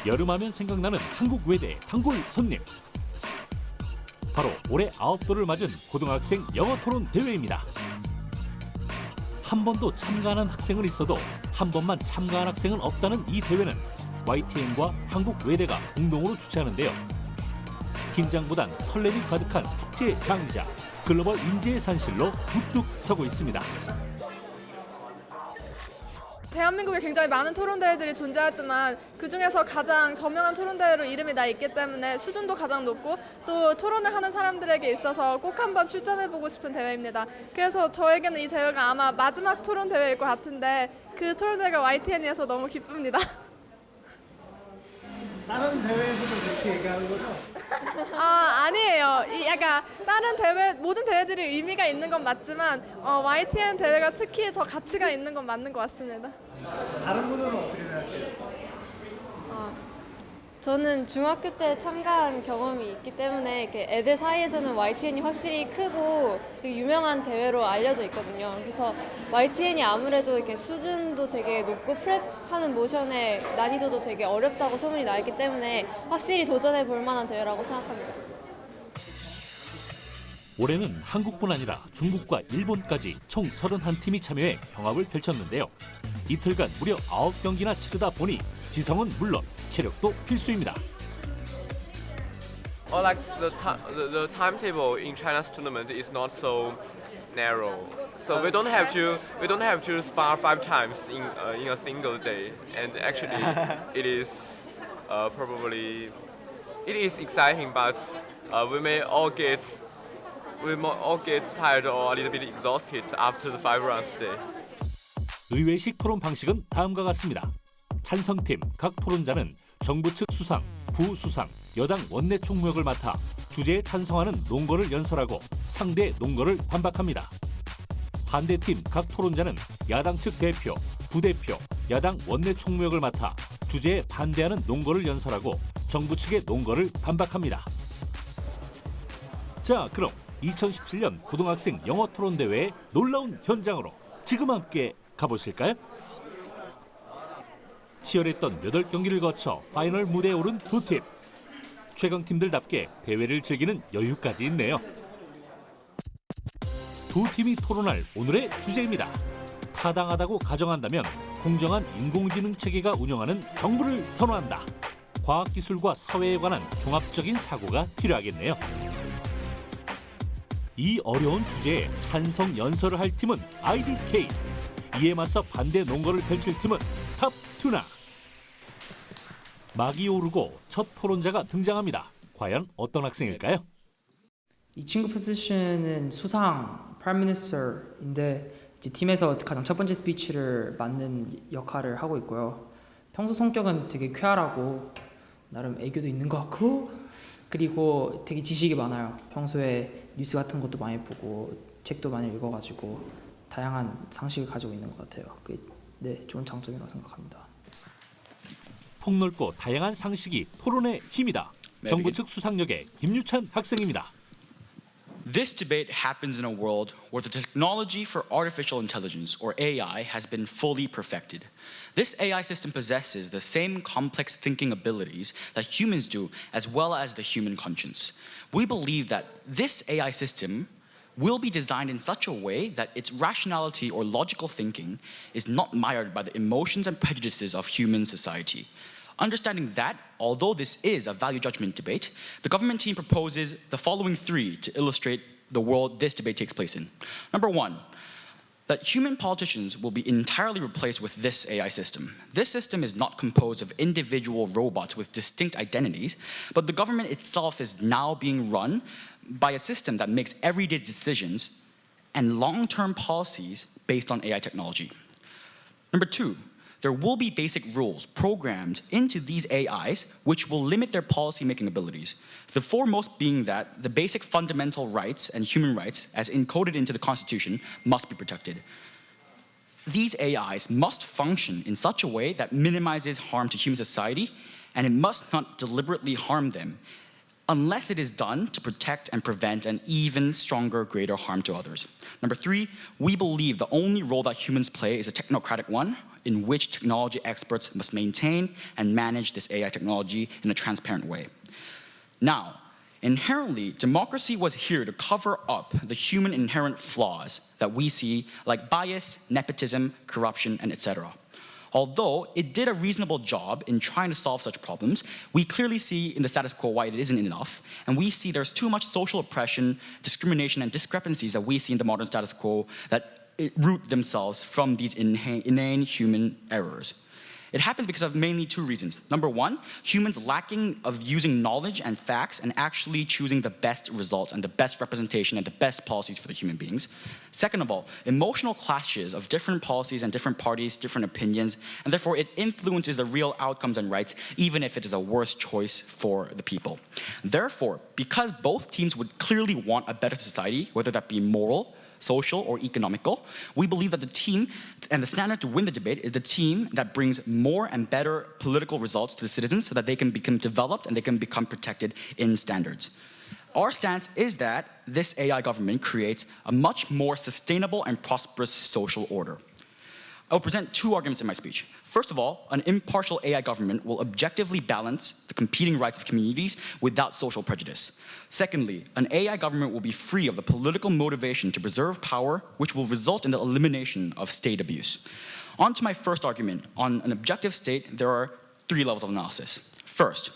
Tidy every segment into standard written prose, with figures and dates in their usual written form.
여름하면 생각나는 한국 외대 단골 손님. 바로 올해 9도를 맞은 고등학생 영어 토론 대회입니다. 한 번도 참가하는 학생은 있어도 한 번만 참가한 학생은 없다는 이 대회는 YTN과 한국 외대가 공동으로 주최하는데요. 긴장보단 설렘이 가득한 축제 장이자 글로벌 인재의 산실로 우뚝 서고 있습니다. 대한민국에 굉장히 많은 토론대회들이 존재하지만 그중에서 가장 저명한 토론대회로 이름이 나 있기 때문에 수준도 가장 높고 또 토론을 하는 사람들에게 있어서 꼭 한번 출전해보고 싶은 대회입니다. 그래서 저에게는 이 대회가 아마 마지막 토론대회일 것 같은데 그 토론대회가 YTN이어서 너무 기쁩니다. 다른 대회에서도 그렇게 얘기하는 거죠? 아니에요. 약간 다른 대회, 모든 대회들이 의미가 있는 건 맞지만 YTN 대회가 특히 더 가치가 있는 건 맞는 것 같습니다. 다른 분들은 어떻게 생각해요? 저는 중학교 때 참가한 경험이 있기 때문에 이렇게 애들 사이에서는 YTN이 확실히 크고 유명한 대회로 알려져 있거든요. 그래서 YTN이 아무래도 이렇게 수준도 되게 높고 프랩하는 모션의 난이도도 되게 어렵다고 소문이 나 있기 때문에 확실히 도전해 볼 만한 대회라고 생각합니다. 올해는 한국뿐 아니라 중국과 일본까지 총 31팀이 참여해 경합을 펼쳤는데요. 이틀간 무려 9경기나 치르다 보니 지성은 물론 체력도 필수입니다. Like the timetable in China's tournament is not so narrow, so we don't have to spar 5 times in a single day. And actually, it is exciting, but we may all get tired or a little bit exhausted after the 5 rounds today. 의회식 토론 방식은 다음과 같습니다. 찬성팀 각 토론자는 정부 측 수상, 부수상, 여당 원내 총무역을 맡아 주제에 찬성하는 논거를 연설하고 상대 논거를 반박합니다. 반대팀 각 토론자는 야당 측 대표, 부대표, 야당 원내 총무역을 맡아 주제에 반대하는 논거를 연설하고 정부 측의 논거를 반박합니다. 자, 그럼 2017년 고등학생 영어 토론 대회의 놀라운 현장으로 지금 함께 가보실까요? 치열했던 8경기를 거쳐 파이널 무대에 오른 두 팀. 최강팀들답게 대회를 즐기는 여유까지 있네요. 두 팀이 토론할 오늘의 주제입니다. 타당하다고 가정한다면 공정한 인공지능 체계가 운영하는 정부를 선호한다. 과학기술과 사회에 관한 종합적인 사고가 필요하겠네요. 이 어려운 주제에 찬성 연설을 할 팀은 IDK. 이에 맞서 반대 논거를 펼칠 팀은 탑투나. 막이 오르고 첫 토론자가 등장합니다. 과연 어떤 학생일까요? 이 친구 포지션은 수상 프라임 미니스터인데 이제 팀에서 가장 첫 번째 스피치를 맡는 역할을 하고 있고요. 평소 성격은 되게 쾌활하고 나름 애교도 있는 것 같고 그리고 되게 지식이 많아요. 평소에 뉴스 같은 것도 많이 보고 책도 많이 읽어가지고 다양한 상식을 가지고 있는 것 같아요. 그게 좋은 장점이라고 생각합니다. 폭넓고 다양한 상식이 토론의 힘이다. 정부 측 수상역의 김유찬 학생입니다. This debate happens in a world where the technology for artificial intelligence, or AI, has been fully perfected. This AI system possesses the same complex thinking abilities that humans do, as well as the human conscience. We believe that this AI system will be designed in such a way that its rationality or logical thinking is not mired by the emotions and prejudices of human society. Understanding that, although this is a value judgment debate, the government team proposes the following 3 to illustrate the world this debate takes place in. Number 1, that human politicians will be entirely replaced with this AI system. This system is not composed of individual robots with distinct identities, but the government itself is now being run by a system that makes everyday decisions and long-term policies based on AI technology. Number 2, there will be basic rules programmed into these AIs which will limit their policy-making abilities. The foremost being that the basic fundamental rights and human rights, as encoded into the Constitution, must be protected. These AIs must function in such a way that minimizes harm to human society, and it must not deliberately harm them. unless it is done to protect and prevent an even stronger, greater harm to others. Number 3, we believe the only role that humans play is a technocratic one, in which technology experts must maintain and manage this AI technology in a transparent way. Now, inherently, democracy was here to cover up the human inherent flaws that we see, like bias, nepotism, corruption, and etc. Although it did a reasonable job in trying to solve such problems, we clearly see in the status quo why it isn't enough, and we see there's too much social oppression, discrimination, and discrepancies that we see in the modern status quo that root themselves from these inane human errors. It happens because of mainly 2 reasons. Number 1, humans lacking of using knowledge and facts and actually choosing the best results and the best representation and the best policies for the human beings. Second of all, emotional clashes of different policies and different parties, different opinions, and therefore it influences the real outcomes and rights, even if it is a worse choice for the people. Therefore, because both teams would clearly want a better society, whether that be moral, social, or economical, we believe that the team and the standard to win the debate is the team that brings more and better political results to the citizens so that they can become developed and they can become protected in standards. Our stance is that this AI government creates a much more sustainable and prosperous social order. I will present 2 arguments in my speech. First of all, an impartial AI government will objectively balance the competing rights of communities without social prejudice. Secondly, an AI government will be free of the political motivation to preserve power, which will result in the elimination of state abuse. On to my first argument. On an objective state, there are 3 levels of analysis. First,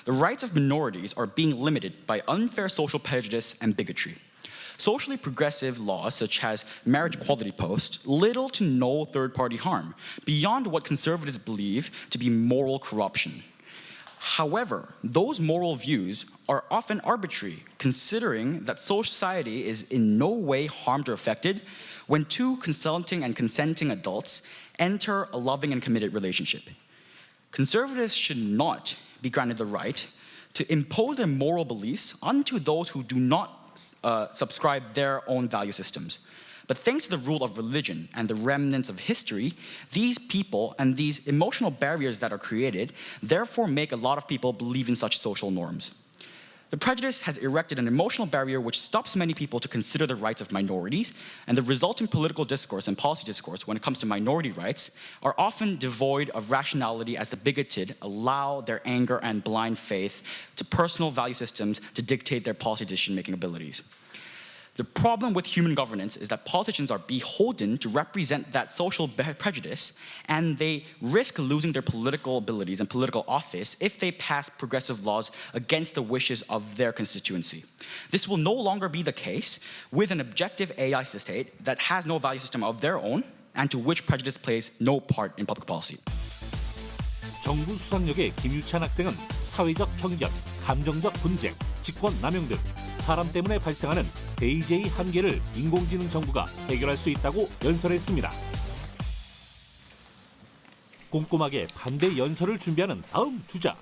the rights of minorities are being limited by unfair social prejudice and bigotry. Socially progressive laws, such as marriage equality post, little to no third-party harm, beyond what conservatives believe to be moral corruption. However, those moral views are often arbitrary, considering that society is in no way harmed or affected when 2 consenting and consenting adults enter a loving and committed relationship. Conservatives should not be granted the right to impose their moral beliefs onto those who do not subscribe their own value systems. But thanks to the rule of religion and the remnants of history, these people and these emotional barriers that are created therefore make a lot of people believe in such social norms. The prejudice has erected an emotional barrier which stops many people to consider the rights of minorities, and the resulting political discourse and policy discourse when it comes to minority rights are often devoid of rationality, as the bigoted allow their anger and blind faith to personal value systems to dictate their policy decision-making abilities. The problem with human governance is that politicians are beholden to represent that social prejudice, and they risk losing their political abilities and political office if they pass progressive laws against the wishes of their constituency. This will no longer be the case with an objective AI state that has no value system of their own and to which prejudice plays no part in public policy. 정부 수상역의 김유찬 학생은 사회적 편견, 감정적 분쟁, 직권 남용 등 사람 때문에 발생하는 대의제의 한계를 인공지능 정부가 해결할 수 있다고 연설했습니다. 꼼꼼하게 반대 연설을 준비하는 다음 주자.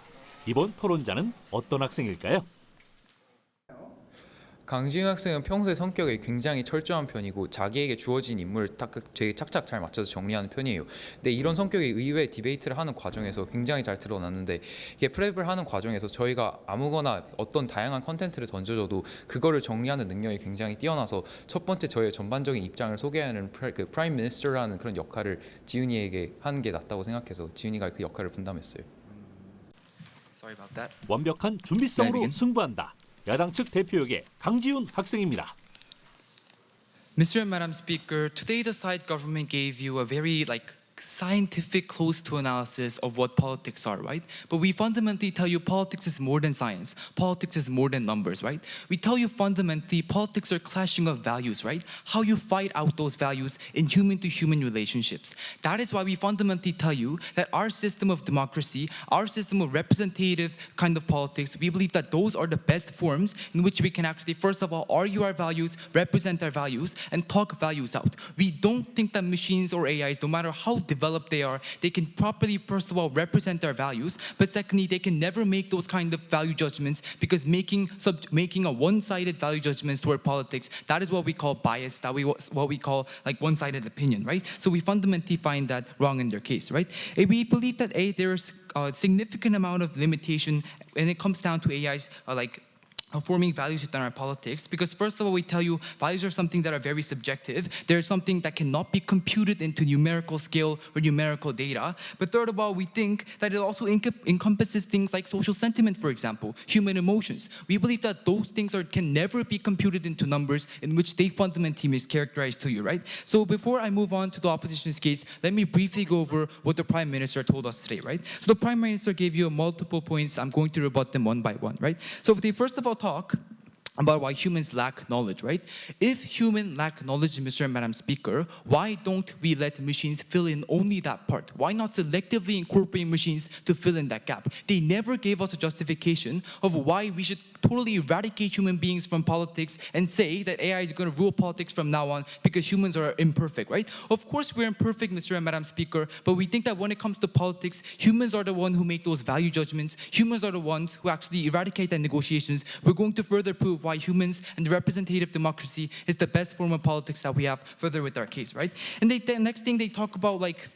이번 토론자는 어떤 학생일까요? 강지윤 학생은 평소에 성격이 굉장히 철저한 편이고 자기에게 주어진 임무를 되게 착착 잘 맞춰서 정리하는 편이에요. 근데 이런 성격이 의외 디베이트를 하는 과정에서 굉장히 잘 드러났는데, 이게 프랩을 하는 과정에서 저희가 아무거나 어떤 다양한 컨텐츠를 던져줘도 그거를 정리하는 능력이 굉장히 뛰어나서 첫 번째 저의 전반적인 입장을 소개하는 그 프라임 미니스터라는 그런 역할을 지윤이에게 하는 게 낫다고 생각해서 지윤이가 그 역할을 분담했어요. Sorry about that. 완벽한 준비성으로 승부한다. 야당 측 대표역의 강지훈 학생입니다. Mr. and Madam Speaker, today the side government gave you a very scientific close to analysis of what politics are, right? But we fundamentally tell you politics is more than science. Politics is more than numbers, right? We tell you fundamentally politics are clashing of values, right? How you fight out those values in human to human relationships. That is why we fundamentally tell you that our system of democracy, our system of representative kind of politics, we believe that those are the best forms in which we can actually, first of all, argue our values, represent our values, and talk values out. We don't think that machines or AIs, no matter how developed they are, they can properly, first of all, represent their values, but secondly, they can never make those kind of value judgments, because making a one-sided value judgments toward politics, that is what we call bias, what we call one-sided opinion, right? So we fundamentally find that wrong in their case, right? We believe that there's a significant amount of limitation when it comes down to AI's forming values within our politics, because first of all, we tell you values are something that are very subjective. They're something that cannot be computed into numerical scale or numerical data. But third of all, we think that it also encompasses things like social sentiment, for example, human emotions. We believe that those things can never be computed into numbers in which they fundamentally mischaracterize to you, right? So before I move on to the opposition's case, let me briefly go over what the Prime Minister told us today, right? So the Prime Minister gave you multiple points. I'm going to rebut them one by one, right? So they first of all talk about why humans lack knowledge, right? If humans lack knowledge, Mr. and Madam Speaker, why don't we let machines fill in only that part? Why not selectively incorporate machines to fill in that gap? They never gave us a justification of why we should totally eradicate human beings from politics and say that AI is going to rule politics from now on because humans are imperfect, right? Of course, we're imperfect, Mr. and Madam Speaker, but we think that when it comes to politics, humans are the ones who make those value judgments. Humans are the ones who actually eradicate the negotiations. We're going to further prove why humans and the representative democracy is the best form of politics that we have further with our case, right? And the next thing they talk about, like,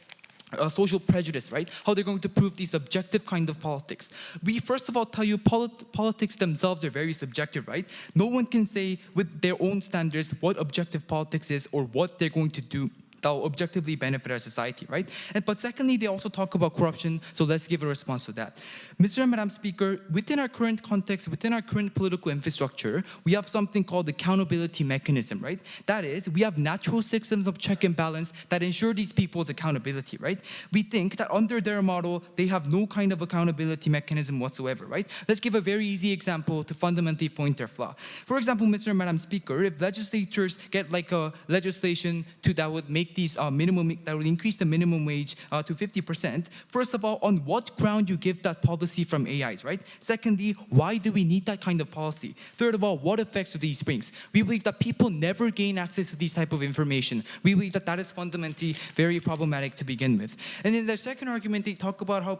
social prejudice, right? How they're going to prove these objective kind of politics. We first of all tell you politics themselves are very subjective, right? No one can say with their own standards what objective politics is or what they're going to do that will objectively benefit our society, right? But secondly, they also talk about corruption, so let's give a response to that. Mr. and Madam Speaker, within our current context, within our current political infrastructure, we have something called the accountability mechanism, right? That is, we have natural systems of check and balance that ensure these people's accountability, right? We think that under their model, they have no kind of accountability mechanism whatsoever, right? Let's give a very easy example to fundamentally point their flaw. For example, Mr. and Madam Speaker, if legislatures get like a legislation that would make these that would increase the minimum wage to 50%. First of all, on what ground you give that policy from AIs, right? Secondly, why do we need that kind of policy? Third of all, what effects do these brings? We believe that people never gain access to these type of information. We believe that that is fundamentally very problematic to begin with. And in the second argument, they talk about how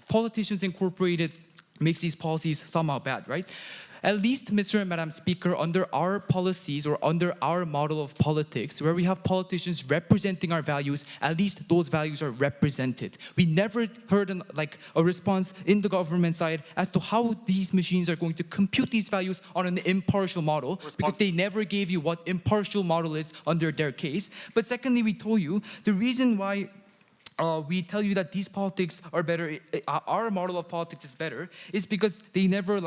politicians incorporated makes these policies somehow bad, right? At least, Mr. and Madam Speaker, under our policies or under our model of politics, where we have politicians representing our values, at least those values are represented. We never heard a response in the government side as to how these machines are going to compute these values on an impartial model, because they never gave you what impartial model is under their case. But secondly, we told you the reason why we tell you that these politics are better, our model of politics is better, is because they never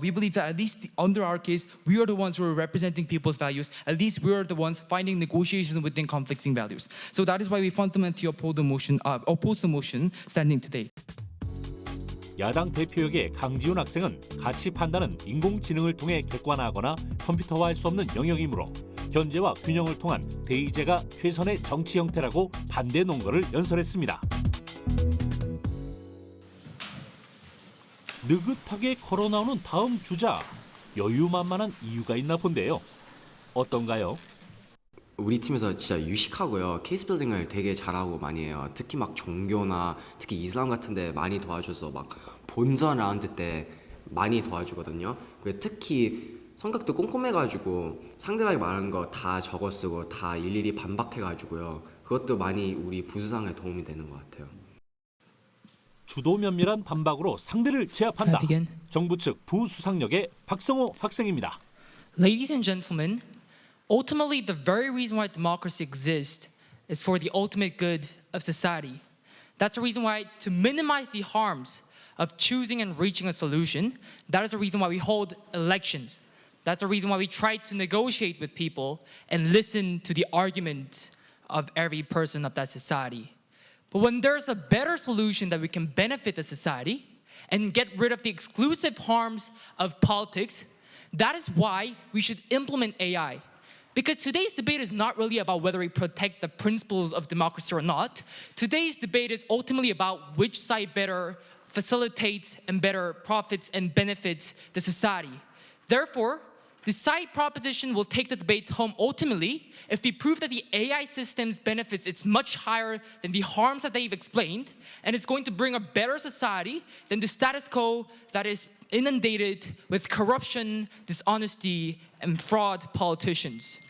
we believe that at least under our case, we are the ones who are representing people's values. At least we are the ones finding negotiations within conflicting values. So that is why we fundamentally oppose the motion standing today. 야당 대표역의 강지훈 학생은 가치 판단은 인공지능을 통해 객관화하거나 컴퓨터화할 수 없는 영역이므로 견제와 균형을 통한 대의제가 최선의 정치 형태라고 반대 논거를 연설했습니다. 느긋하게 걸어나오는 다음 주자, 여유만만한 이유가 있나 본데요. 어떤가요? 우리 팀에서 진짜 유식하고요. 케이스 빌딩을 되게 잘하고 많이 해요. 특히 막 종교나 특히 이슬람 같은 데 많이 도와줘서 막 본전 라운드 때 많이 도와주거든요. 특히 성격도 꼼꼼해가지고 상대방이 말하는 거 다 적어 쓰고 다 일일이 반박해가지고요. 그것도 많이 우리 부수상에 도움이 되는 것 같아요. 주도 면밀한 반박으로 상대를 제압한다. 정부 측 부수상력의 박성호 학생입니다. Ladies and gentlemen, ultimately the very reason why democracy exists is for the ultimate good of society. That's the reason why, to minimize the harms of choosing and reaching a solution, that is the reason why we hold elections. That's the reason why we try to negotiate with people and listen to the argument of every person of that society. But when there's a better solution that we can benefit the society and get rid of the exclusive harms of politics, that is why we should implement AI. Because today's debate is not really about whether we protect the principles of democracy or not. Today's debate is ultimately about which side better facilitates and better profits and benefits the society. Therefore, the side proposition will take the debate home ultimately if we prove that the AI system's benefits is much higher than the harms that they've explained, and it's going to bring a better society than the status quo that is inundated with corruption, dishonesty, and fraud politicians.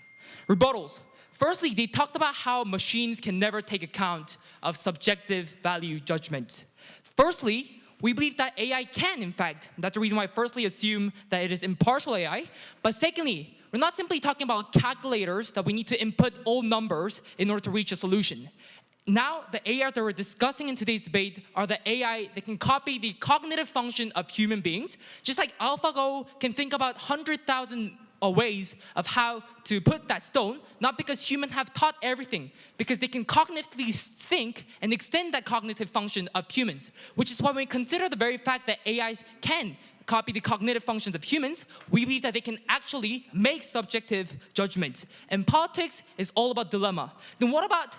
Rebuttals. Firstly, they talked about how machines can never take account of subjective value judgment. Firstly, we believe that AI can, in fact. That's the reason why I firstly assume that it is impartial AI. But secondly, we're not simply talking about calculators that we need to input all numbers in order to reach a solution. Now, the AI that we're discussing in today's debate are the AI that can copy the cognitive function of human beings, just like AlphaGo can think about 100,000 ways of how to put that stone, not because humans have taught everything, because they can cognitively think and extend that cognitive function of humans, which is why when we consider the very fact that AIs can copy the cognitive functions of humans, we believe that they can actually make subjective judgments. And politics is all about dilemma. Then what about,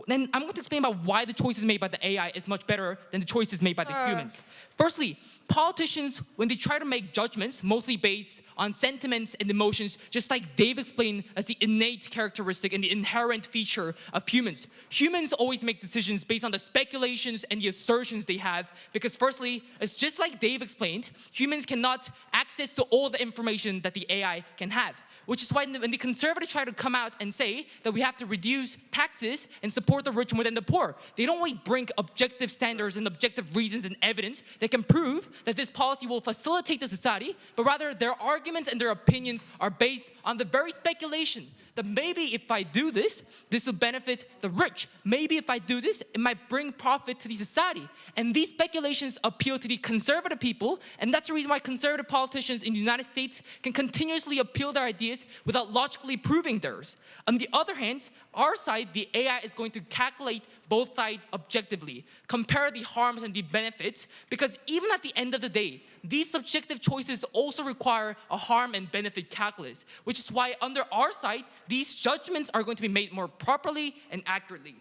then I'm going to explain about why the choices made by the AI is much better than the choices made by the humans. Firstly, politicians, when they try to make judgments, mostly based on sentiments and emotions, just like Dave explained as the innate characteristic and the inherent feature of humans. Humans always make decisions based on the speculations and the assertions they have, because firstly, it's just like Dave explained, humans cannot access to all the information that the AI can have. Which is why when the conservatives try to come out and say that we have to reduce taxes and support the rich more than the poor, they don't only bring objective standards and objective reasons and evidence that can prove that this policy will facilitate the society, but rather their arguments and their opinions are based on the very speculation that maybe if I do this, this will benefit the rich. Maybe if I do this, it might bring profit to the society. And these speculations appeal to the conservative people, and that's the reason why conservative politicians in the United States can continuously appeal their ideas without logically proving theirs. On the other hand, our side, the AI is going to calculate both sides objectively, compare the harms and the benefits, because even at the end of the day, these subjective choices also require a harm and benefit calculus, which is why under our side, these judgments are going to be made more properly and accurately.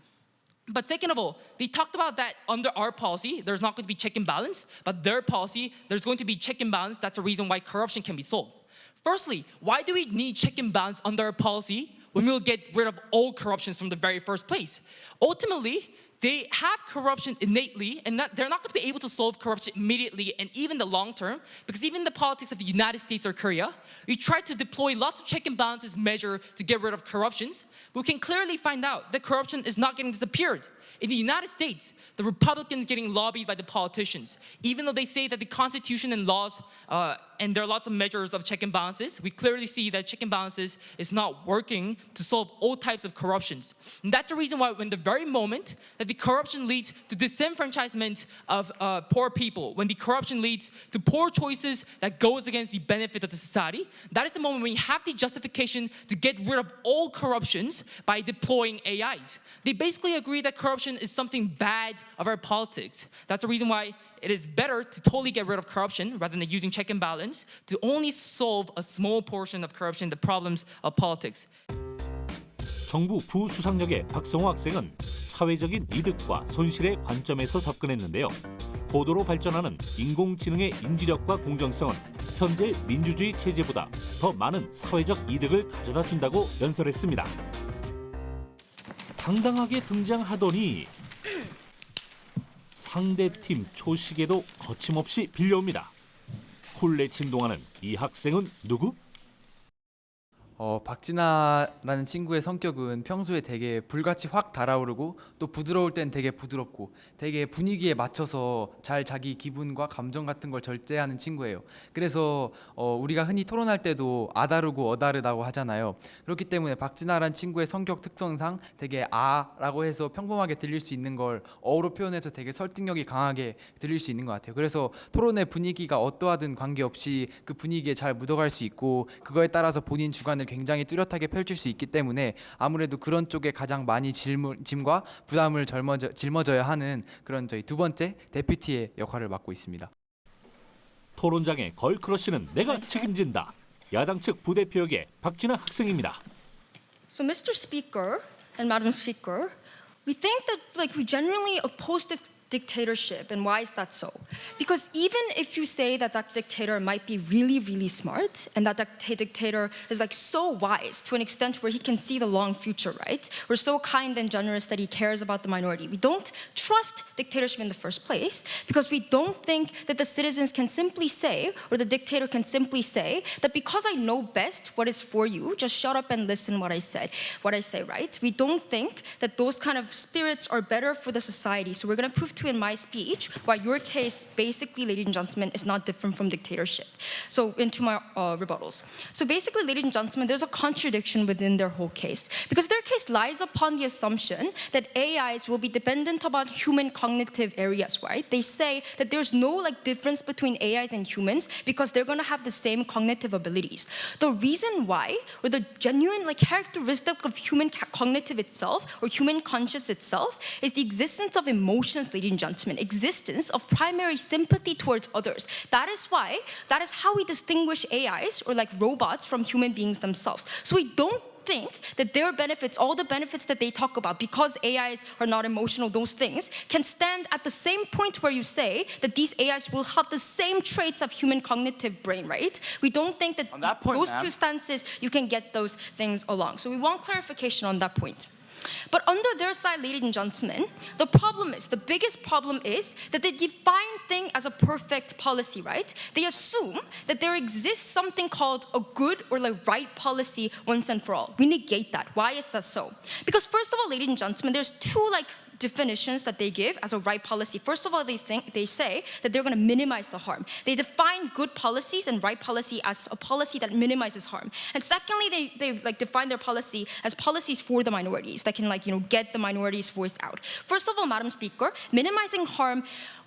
But second of all, they talked about that under our policy, there's not going to be check and balance, but their policy, there's going to be check and balance. That's the reason why corruption can be solved. Firstly, why do we need check and balance under our policy when we'll get rid of all corruptions from the very first place? Ultimately, they have corruption innately, and they're not going to be able to solve corruption immediately and even the long term, because even the politics of the United States or Korea, we try to deploy lots of check and balances measure to get rid of corruptions, but we can clearly find out that corruption is not getting disappeared. In the United States, the Republicans getting lobbied by the politicians. Even though they say that the Constitution and laws, and there are lots of measures of check and balances, we clearly see that check and balances is not working to solve all types of corruptions. And that's the reason why when the very moment that the corruption leads to disenfranchisement of poor people, when the corruption leads to poor choices that goes against the benefit of the society, that is the moment when you have the justification to get rid of all corruptions by deploying AIs. They basically agree that corruption is something bad of our politics. That's the reason why it is better to totally get rid of corruption rather than using check and balance to only solve a small portion of corruption, the problems of politics. 정부 부수상역의 박성호 학생은 사회적인 이득과 손실의 관점에서 접근했는데요. 고도로 발전하는 인공지능의 인지력과 공정성은 현재 민주주의 체제보다 더 많은 사회적 이득을 가져다 준다고 연설했습니다. 당당하게 등장하더니 상대팀 초식에도 거침없이 빌려옵니다. 쿨레 진동하는 이 학생은 누구? 박진아라는 친구의 성격은 평소에 되게 불같이 확 달아오르고 또 부드러울 땐 되게 부드럽고 되게 분위기에 맞춰서 잘 자기 기분과 감정 같은 걸 절제하는 친구예요. 그래서 우리가 흔히 토론할 때도 아다르고 어다르다고 하잖아요. 그렇기 때문에 박진아라는 친구의 성격 특성상 되게 아라고 해서 평범하게 들릴 수 있는 걸 어로 표현해서 되게 설득력이 강하게 들릴 수 있는 것 같아요. 그래서 토론의 분위기가 어떠하든 관계없이 그 분위기에 잘 묻어갈 수 있고 그거에 따라서 본인 주관을 굉장히 뚜렷하게 펼칠 수 있기 때문에 아무래도 그런 쪽에 가장 많이 짐과 부담을 짊어져야 하는 그런 저희 두 번째 데퓨티의 역할을 맡고 있습니다. 토론장의 걸크러쉬는 내가 책임진다. 야당 측 부대표 역의 박진아 학생입니다. So Mr. Speaker and Madam Speaker, we think that we genuinely oppose the dictatorship. And why is that so? Because even if you say that that dictator might be really, really smart and that dictator is so wise to an extent where he can see the long future, right? Or so kind and generous that he cares about the minority. We don't trust dictatorship in the first place because we don't think that the citizens can simply say, or the dictator can simply say, that because I know best what is for you, just shut up and listen what I say, right? We don't think that those kind of spirits are better for the society. So we're going to prove to to in my speech why your case, basically, ladies and gentlemen, is not different from dictatorship. So into my rebuttals. So basically, ladies and gentlemen, there's a contradiction within their whole case, because their case lies upon the assumption that AIs will be dependent upon human cognitive areas, right? They say that there's no difference between AIs and humans because they're going to have the same cognitive abilities. The reason why, or the genuine characteristic of human cognitive itself, or human conscious itself, is the existence of emotions, ladies and gentlemen, existence of primary sympathy towards others. That is how we distinguish AIs, or robots, from human beings themselves. So we don't think that their benefits, all the benefits that they talk about, because AIs are not emotional, those things, can stand at the same point where you say that these AIs will have the same traits of human cognitive brain, right? We don't think that, those two stances, you can get those things along. So we want clarification on that point. But under their side, ladies and gentlemen, the biggest problem is that they define things as a perfect policy, right? They assume that there exists something called a good or right policy once and for all. We negate that. Why is that so? Because first of all, ladies and gentlemen, there's two definitions that they give as a right policy. First of all, they say that they're going to minimize the harm. They define good policies and right policy as a policy that minimizes harm. And secondly, they define their policy as policies for the minorities that can get the minorities' voice out. First of all, Madam Speaker, minimizing harm.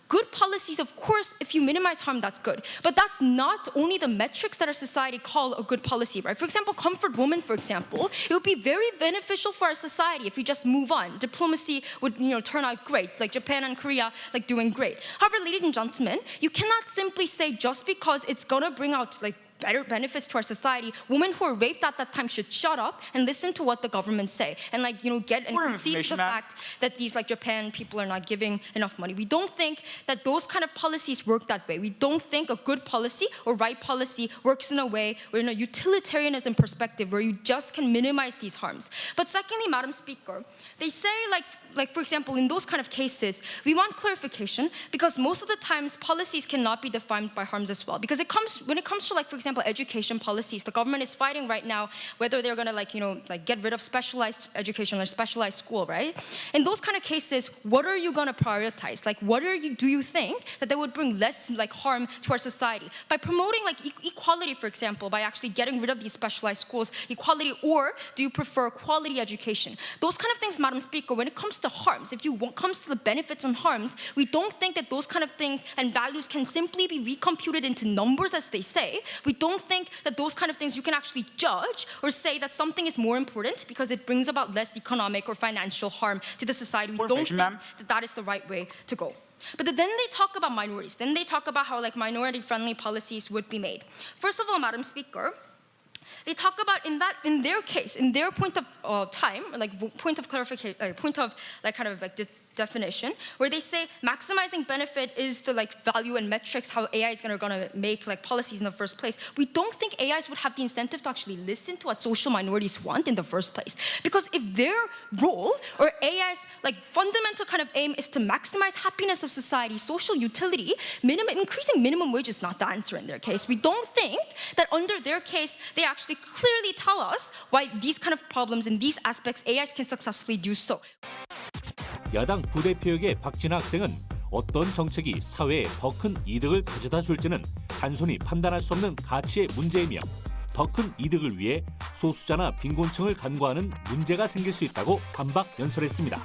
Good policies, of course, if you minimize harm, that's good. But that's not only the metrics that our society call a good policy, right? For example, comfort women, for example, it would be very beneficial for our society if we just move on. Diplomacy would, turn out great, like Japan and Korea, doing great. However, ladies and gentlemen, you cannot simply say just because it's gonna bring out better benefits to our society, women who were raped at that time should shut up and listen to what the government say and get and concede the fact that these Japan people are not giving enough money. We don't think that those kind of policies work that way. We don't think a good policy or right policy works in a way or in a utilitarianism perspective where you just can minimize these harms. But secondly, Madam Speaker, they say for example, in those kind of cases, we want clarification because most of the times policies cannot be defined by harms as well. Because when it comes to for example, education policies, the government is fighting right now whether they're going to get rid of specialized education or specialized school, right? In those kind of cases, what are you going to prioritize? Do you think that would bring less harm to our society by promoting equality, for example, by actually getting rid of these specialized schools, equality, or do you prefer quality education? Those kind of things, Madam Speaker, when it comes to harms, comes to the benefits and harms, we don't think that those kind of things and values can simply be recomputed into numbers as they say. We don't think that those kind of things you can actually judge or say that something is more important because it brings about less economic or financial harm to the society. We don't think that is the right way to go. But then they talk about minorities. Then they talk about how minority-friendly policies would be made. First of all, Madam Speaker, they talk about in their case, in their point of time, point of clarification, point of definition, where they say maximizing benefit is the value and metrics how AI is gonna make policies in the first place. We don't think AIs would have the incentive to actually listen to what social minorities want in the first place. Because if their role or AI's fundamental aim is to maximize happiness of society, social utility, increasing minimum wage is not the answer in their case. We don't think that under their case they actually clearly tell us why these kind of problems in these aspects AIs can successfully do so. 야당 부대표에게 박진아 학생은 어떤 정책이 사회에 더 큰 이득을 가져다 줄지는 단순히 판단할 수 없는 가치의 문제이며 더 큰 이득을 위해 소수자나 빈곤층을 간과하는 문제가 생길 수 있다고 반박 연설했습니다.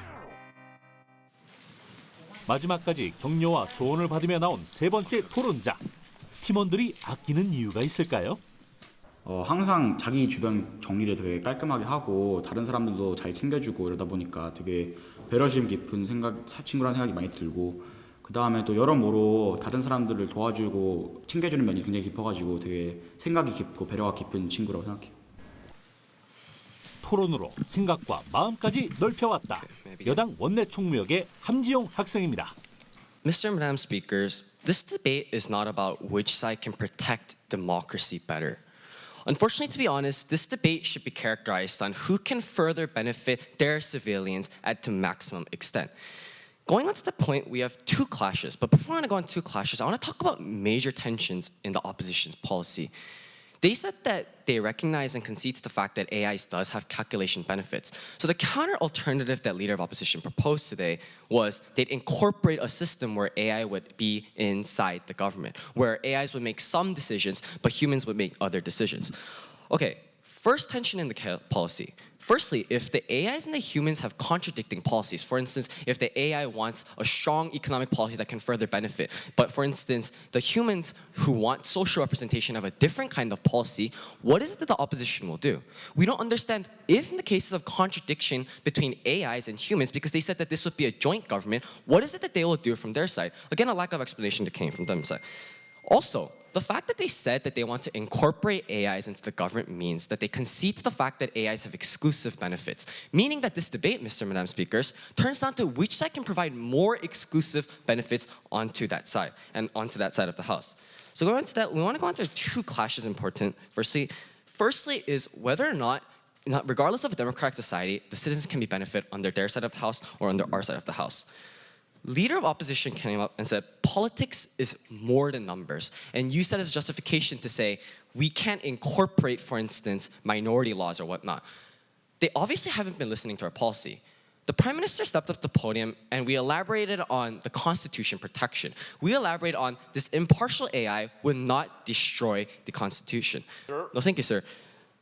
마지막까지 격려와 조언을 받으며 나온 세 번째 토론자. 팀원들이 아끼는 이유가 있을까요? 항상 자기 주변 정리를 되게 깔끔하게 하고 다른 사람들도 잘 챙겨주고 이러다 보니까 되게 배려심 깊은 친구라는 생각이 많이 들고 그 다음에 또 여러모로 다른 사람들을 도와주고 챙겨주는 면이 굉장히 깊어가지고 되게 생각이 깊고 배려가 깊은 친구라고 생각해요. 토론으로 생각과 마음까지 넓혀왔다. 여당 원내 총무역의 함지용 학생입니다. Mr. and Madam Speakers, this debate is not about which side can protect democracy better. Unfortunately, to be honest, this debate should be characterized on who can further benefit their civilians at the maximum extent. Going on to the point, we have two clashes. But before I go on two clashes, I want to talk about major tensions in the opposition's policy. They said that they recognize and concede to the fact that AI does have calculation benefits. So the counter alternative that Leader of Opposition proposed today was they'd incorporate a system where AI would be inside the government, where AIs would make some decisions, but humans would make other decisions. Okay, first tension in the policy. Firstly, if the AIs and the humans have contradicting policies, for instance, if the AI wants a strong economic policy that can further benefit, but for instance, the humans who want social representation have a different kind of policy, what is it that the opposition will do? We don't understand if in the cases of contradiction between AIs and humans, because they said that this would be a joint government, what is it that they will do from their side? Again, a lack of explanation that came from them side. Also, the fact that they said that they want to incorporate AIs into the government means that they concede to the fact that AIs have exclusive benefits, meaning that this debate, Mr. and Madam Speakers, turns down to which side can provide more exclusive benefits onto that side and onto that side of the House. So going into that, we want to go into two clashes important. Firstly is whether or not, regardless of a democratic society, the citizens can be benefit under their side of the House or under our side of the House. Leader of Opposition came up and said, politics is more than numbers. And used that as justification to say, we can't incorporate, for instance, minority laws or whatnot. They obviously haven't been listening to our policy. The Prime Minister stepped up to the podium and we elaborated on the Constitution protection. We elaborated on this impartial AI would not destroy the Constitution. No, thank you, sir.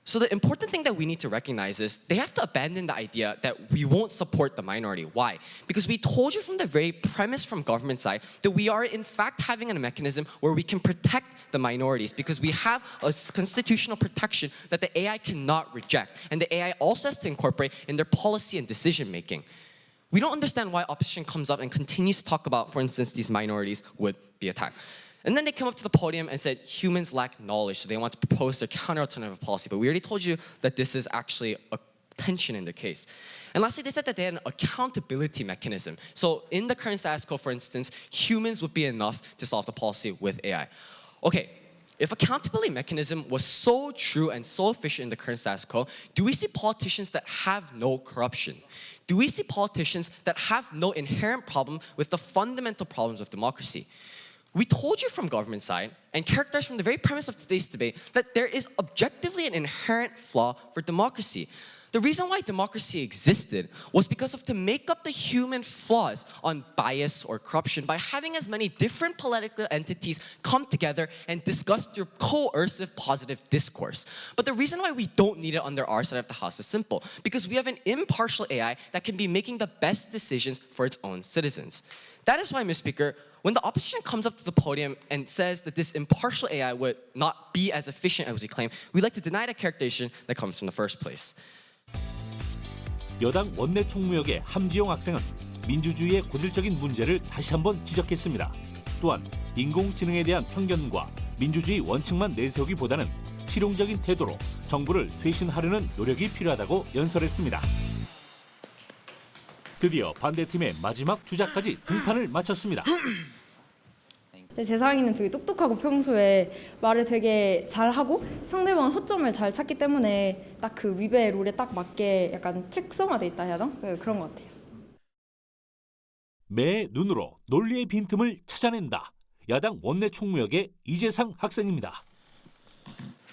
So the important thing that we need to recognize is they have to abandon the idea that we won't support the minority. Why? Because we told you from the very premise from government side that we are in fact having a mechanism where we can protect the minorities because we have a constitutional protection that the AI cannot reject. And the AI also has to incorporate in their policy and decision making. We don't understand why opposition comes up and continues to talk about, for instance, these minorities would be attacked. And then they came up to the podium and said humans lack knowledge, so they want to propose their counter-alternative policy. But we already told you that this is actually a tension in the case. And lastly, they said that they had an accountability mechanism. So in the current status quo, for instance, humans would be enough to solve the policy with AI. Okay, if accountability mechanism was so true and so efficient in the current status quo, do we see politicians that have no corruption? Do we see politicians that have no inherent problem with the fundamental problems of democracy? We told you from government side, and characterized from the very premise of today's debate, that there is objectively an inherent flaw for democracy. The reason why democracy existed was because of to make up the human flaws on bias or corruption by having as many different political entities come together and discuss through coercive positive discourse. But the reason why we don't need it under our side of the House is simple, because we have an impartial AI that can be making the best decisions for its own citizens. That is why, Mr. Speaker, when the opposition comes up to the podium and says that this impartial AI would not be as efficient as we claim, we'd like to deny the characterization that comes from the first place. 여당 원내 총무역의 함지용 학생은 민주주의의 고질적인 문제를 다시 한번 지적했습니다. 또한 인공지능에 대한 편견과 민주주의 원칙만 내세우기보다는 실용적인 태도로 정부를 쇄신하려는 노력이 필요하다고 연설했습니다. 드디어 반대팀의 마지막 주자까지 등판을 마쳤습니다. 재상이는 되게 똑똑하고 평소에 말을 되게 잘하고 상대방 허점을 잘 찾기 때문에 딱 그 위배 룰에 딱 맞게 약간 특성화돼 있다 해야 하나? 그런 것 같아요. 매의 눈으로 논리의 빈틈을 찾아낸다. 야당 원내 총무역의 이재상 학생입니다.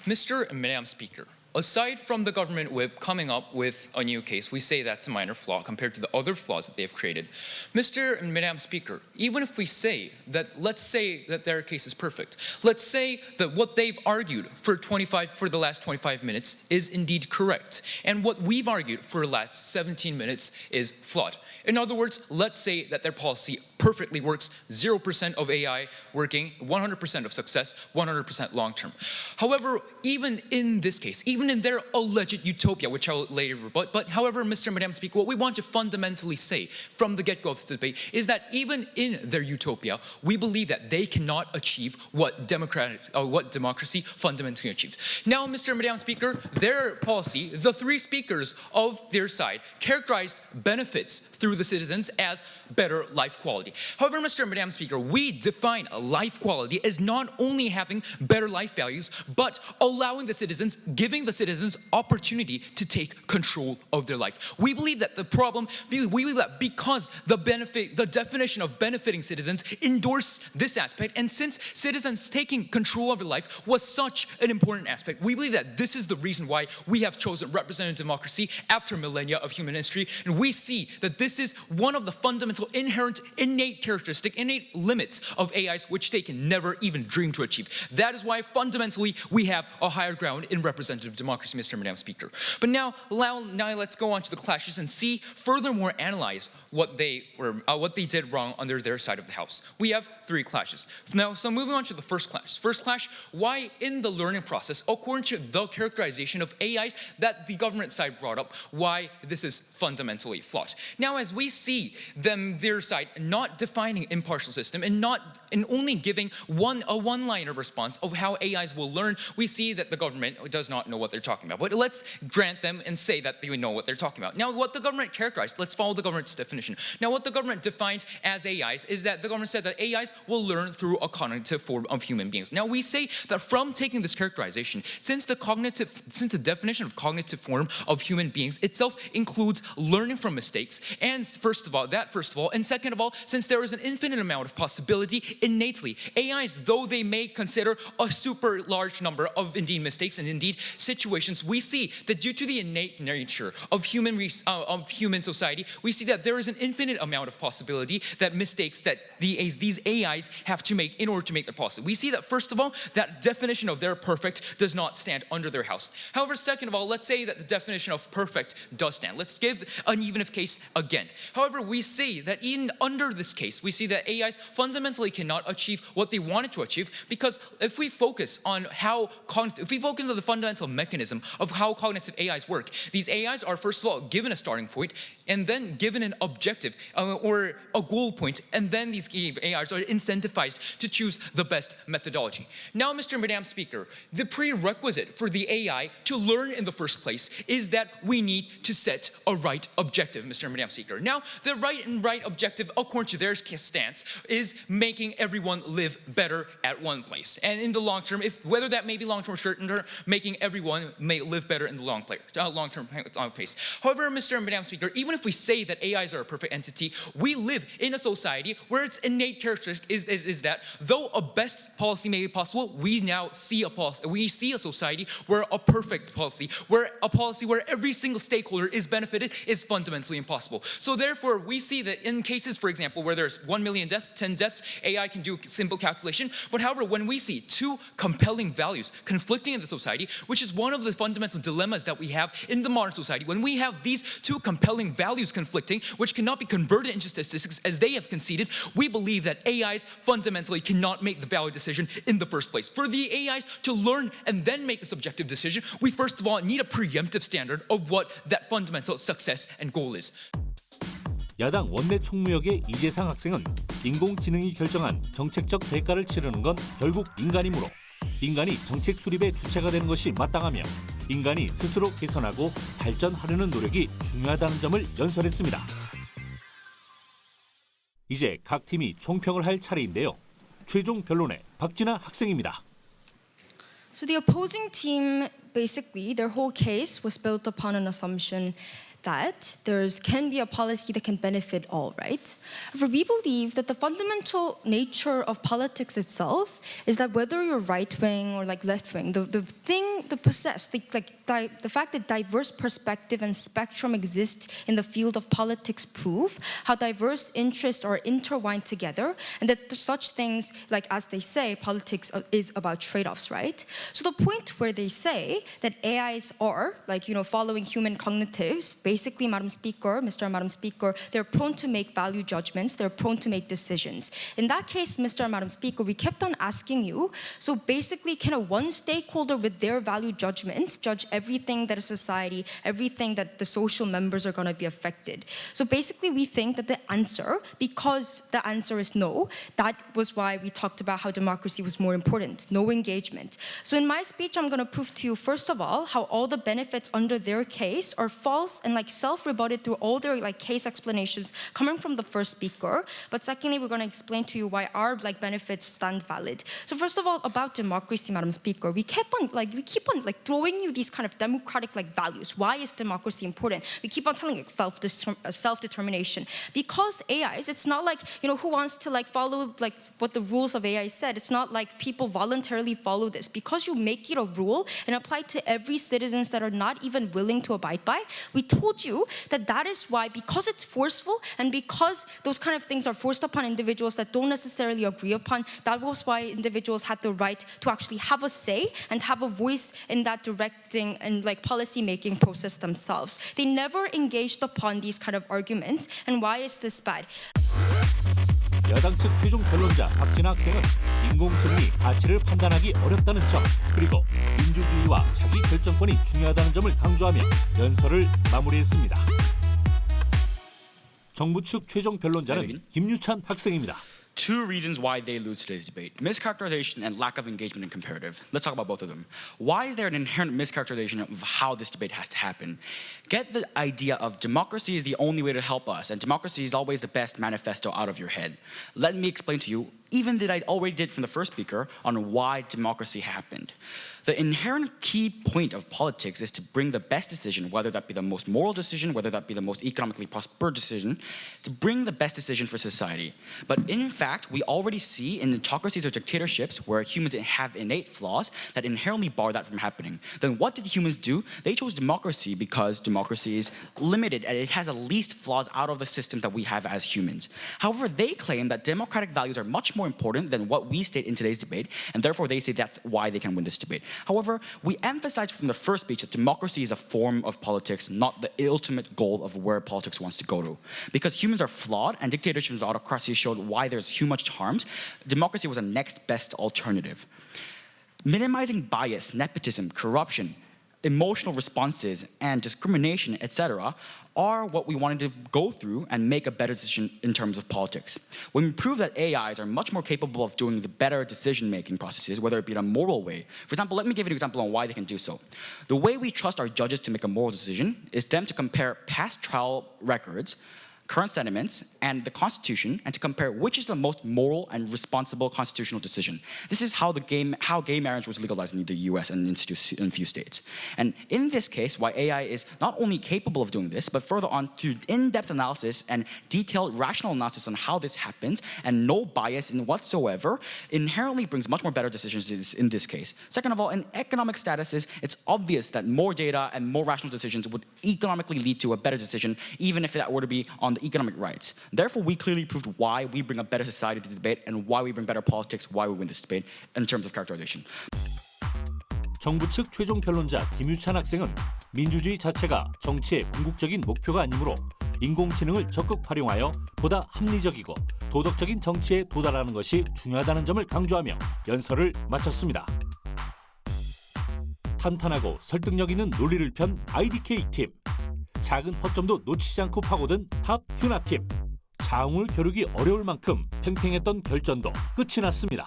Mr. and Madam Speaker, aside from the government whip coming up with a new case, we say that's a minor flaw compared to the other flaws that they've created. Mr. and Madam Speaker, even if we say that, let's say that their case is perfect. Let's say that what they've argued for the last 25 minutes is indeed correct. And what we've argued for the last 17 minutes is flawed. In other words, let's say that their policy perfectly works, 0% of AI working, 100% of success, 100% long-term. However, even in this case, even in their alleged utopia, which I'll later rebut, but however, Mr. and Madam Speaker, what we want to fundamentally say from the get-go of this debate is that even in their utopia, we believe that they cannot achieve what democracy fundamentally achieves. Now, Mr. and Madam Speaker, their policy, the three speakers of their side, characterized benefits through the citizens as better life quality. However, Mr. and Madam Speaker, we define life quality as not only having better life values, but allowing the citizens, giving the citizens opportunity to take control of their life. We believe that we believe that because the definition of benefiting citizens endorse this aspect, and since citizens taking control of their life was such an important aspect, we believe that this is the reason why we have chosen representative democracy after millennia of human history, and we see that this is one of the fundamental, inherent, innate limits of AIs which they can never even dream to achieve. That is why fundamentally we have a higher ground in representative democracy, Mr. and Madam Speaker. But now let's go on to the clashes and see, furthermore analyze what they did wrong under their side of the house. We have 3 clashes. Now, so moving on to the first clash. First clash, why in the learning process, according to the characterization of AIs that the government side brought up, why this is fundamentally flawed. Now, as we see their side not defining impartial system and only giving a one-liner response of how AIs will learn, we see that the government does not know what they're talking about. But let's grant them and say that they know what they're talking about. Now, what the government characterized, let's follow the government's definition. Now, what the government defined as AIs is that the government said that AIs will learn through a cognitive form of human beings. Now, we say that from taking this characterization, since the definition of cognitive form of human beings itself includes learning from mistakes, and first of all, and second of all, since there is an infinite amount of possibility innately, AIs, though they may consider a super large number of indeed mistakes and indeed situations, we see that due to the innate nature of human society, we see that there is an infinite amount of possibility that mistakes that these AIs have to make in order to make their policy. We see that first of all, that definition of their perfect does not stand under their house. However, second of all, let's say that the definition of perfect does stand. Let's give an even if case again. However, we see that under this case, we see that AIs fundamentally cannot achieve what they wanted to achieve, because if we focus on the fundamental mechanism of how cognitive AIs work, these AIs are first of all given a starting point and then given an objective or a goal point, and then these AIs are incentivized to choose the best methodology. Now, Mr. and Madam Speaker, the prerequisite for the AI to learn in the first place is that we need to set a right objective, Mr. and Madam Speaker. Now, the right objective, according to their stance, is making everyone live better at one place. And in the long term, whether that may be long term or short term, making everyone may live better in the long term pace. However, Mr. and Madam Speaker, even if we say that AIs are a perfect entity, we live in a society where its innate characteristic is that though a best policy may be possible, we now see a society where a perfect policy, where every single stakeholder is benefited, is fundamentally impossible. So therefore, we see that in cases, for example, where there's 1 million deaths, 10 deaths, AI can do a simple calculation. But however, when we see 2 compelling values conflicting in the society, which is one of the fundamental dilemmas that we have in the modern society, when we have these 2 compelling values conflicting, which cannot be converted into statistics as they have conceded, we believe that AIs fundamentally cannot make the valid decision in the first place. For the AIs to learn and then make a subjective decision, we first of all need a preemptive standard of what that fundamental success and goal is. 야당 원내 총무역의 이재상 학생은 인공지능이 결정한 정책적 대가를 치르는 건 결국 인간이므로 인간이 정책 수립의 주체가 되는 것이 마땅하며 인간이 스스로 개선하고 발전하려는 노력이 중요하다는 점을 연설했습니다. 이제 각 팀이 총평을 할 차례인데요. 최종 변론의 박진아 학생입니다. So the opposing team, basically, their whole case was built upon an assumption that there can be a policy that can benefit all, right? For we believe that the fundamental nature of politics itself is that whether you're right-wing or left-wing, the fact that diverse perspective and spectrum exist in the field of politics prove how diverse interests are intertwined together, and that such things, as they say, politics is about trade-offs, right? So the point where they say that AIs are, following human cognitives, basically, Mr. and Madam Speaker, they're prone to make value judgments, they're prone to make decisions. In that case, Mr. and Madam Speaker, we kept on asking you, so basically, can one stakeholder with their value judgments, judge everything that is society, everything that the social members are going to be affected. So basically, we think that the answer, because the answer is no, that was why we talked about how democracy was more important, no engagement. So in my speech, I'm going to prove to you, first of all, how all the benefits under their case are false and like self-rebutted through all their like case explanations coming from the first speaker. But secondly, we're going to explain to you why our like benefits stand valid. So first of all, about democracy, Madam Speaker, we keep on throwing you these kind of democratic like values. Why is democracy important? We keep on telling you self-determination. Because AIs, it's not like, you know, who wants to like follow like what the rules of AI said. It's not like people voluntarily follow this. Because you make it a rule and apply it to every citizens that are not even willing to abide by, we told you that that is why, because it's forceful and because those kind of things are forced upon individuals that don't necessarily agree upon, that was why individuals had the right to actually have a say and have a voice in that directing and like policy making process themselves. They never engaged upon these kind of arguments. And why is this bad? 여당 측 최종 변론자 박진아 학생은 인공지능이 가치를 판단하기 어렵다는 점, 그리고 민주주의와 자기 결정권이 중요하다는 점을 강조하며 연설을 마무리했습니다. 정부 측 최종 변론자는 김유찬 학생입니다. Two reasons why they lose today's debate: mischaracterization and lack of engagement in comparative. Let's talk about both of them. Why is there an inherent mischaracterization of how this debate has to happen? Get the idea of democracy is the only way to help us, and democracy is always the best manifesto out of your head. Let me explain to you, even that I already did from the first speaker, on why democracy happened. The inherent key point of politics is to bring the best decision, whether that be the most moral decision, whether that be the most economically prosperous decision, to bring the best decision for society. But in fact, we already see in autocracies or dictatorships where humans have innate flaws that inherently bar that from happening. Then what did humans do? They chose democracy because democracy is limited and it has the least flaws out of the systems that we have as humans. However, they claim that democratic values are much more important than what we state in today's debate, and therefore they say that's why they can win this debate. However, we emphasized from the first speech that democracy is a form of politics, not the ultimate goal of where politics wants to go to. Because humans are flawed and dictatorships and autocracy showed why there's too much harms, democracy was a next best alternative. Minimizing bias, nepotism, corruption, emotional responses, and discrimination, etc., are what we wanted to go through and make a better decision in terms of politics. When we prove that AIs are much more capable of doing the better decision-making processes, whether it be in a moral way. For example, let me give you an example on why they can do so. The way we trust our judges to make a moral decision is them to compare past trial records, current sentiments, and the Constitution, and to compare which is the most moral and responsible constitutional decision. This is how gay marriage was legalized in the US and in a few states. And in this case, why AI is not only capable of doing this, but further on through in-depth analysis and detailed rational analysis on how this happens, and no bias in whatsoever, inherently brings much more better decisions in this case. Second of all, in economic statuses, it's obvious that more data and more rational decisions would economically lead to a better decision, even if that were to be on the economic rights. Therefore, we clearly proved why we bring a better society to the debate and why we bring better politics, why we win this debate in terms of characterization. 정부 측 최종 변론자 김유찬 학생은 민주주의 자체가 정치의 궁극적인 목표가 아니므로 인공지능을 적극 활용하여 보다 합리적이고 도덕적인 정치에 도달하는 것이 중요하다는 점을 강조하며 연설을 마쳤습니다. 탄탄하고 설득력 있는 논리를 편 IDK 팀, 작은 허점도 놓치지 않고 파고든 탑 튜나 팀, 자웅을 겨루기 어려울 만큼 팽팽했던 결전도 끝이 났습니다.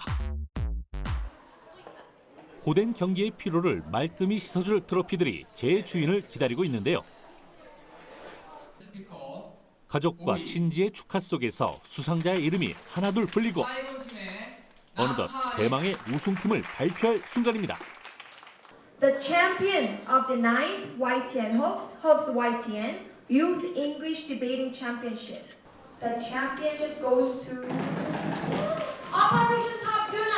고된 경기의 피로를 말끔히 씻어줄 트로피들이 제 주인을 기다리고 있는데요. 가족과 친지의 축하 속에서 수상자의 이름이 하나둘 불리고 어느덧 대망의 우승팀을 발표할 순간입니다. The champion of the 9th YTN Hobbs YTN Youth English Debating Championship. The championship goes to Opposition Top Tuna.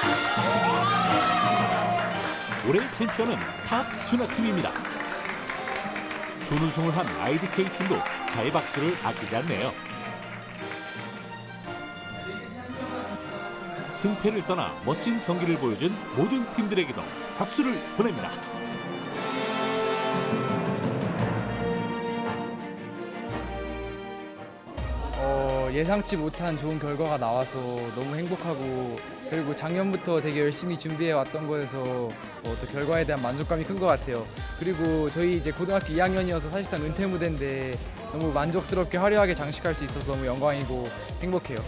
올해의 챔피언은 탑 튜나 팀입니다. 준우승을 한 IDK 팀도 축하의 박수를 아끼지 않네요. 승패를 떠나 멋진 경기를 보여준 모든 팀들에게도 박수를 보냅니다. 예상치 못한 좋은 결과가 나와서 너무 행복하고 그리고 작년부터 되게 열심히 준비해 왔던 거여서 또 결과에 대한 만족감이 큰 것 같아요. 그리고 저희 이제 고등학교 2학년이어서 사실상 은퇴 무대인데 너무 만족스럽게 화려하게 장식할 수 있어서 너무 영광이고 행복해요.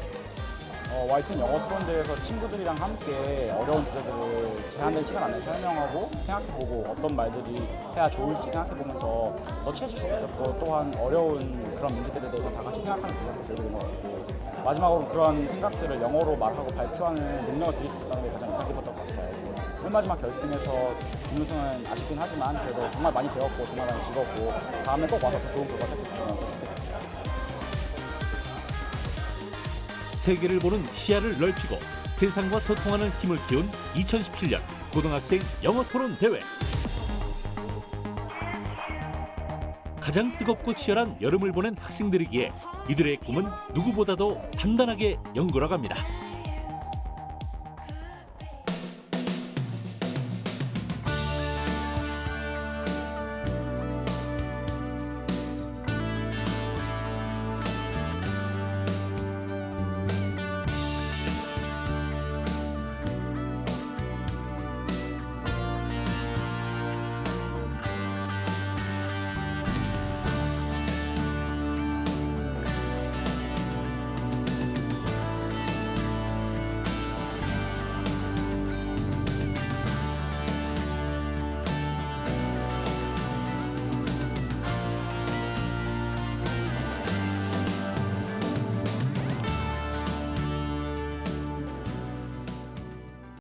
YTN 영어 토론대회에서 친구들이랑 함께 어려운 주제들을 제한된 시간 안에 설명하고 생각해보고 어떤 말들이 해야 좋을지 생각해보면서 더 친해질 수 있었고 또한 어려운 그런 문제들에 대해서 다 같이 생각하는 기회가 되는 것 같고 마지막으로 그런 생각들을 영어로 말하고 발표하는 능력을 들일 수 있었다는 게 가장 인상 깊었던 것 같아요. 맨 마지막 결승에서 준우승은 아쉽긴 하지만 그래도 정말 많이 배웠고 정말 많이 즐겁고 다음에 꼭 와서 더 좋은 결과 할 수 있었으면 좋겠습니다. 세계를 보는 시야를 넓히고 세상과 소통하는 힘을 키운 2017년 고등학생 영어 토론 대회. 가장 뜨겁고 치열한 여름을 보낸 학생들이기에 이들의 꿈은 누구보다도 단단하게 연결해갑니다.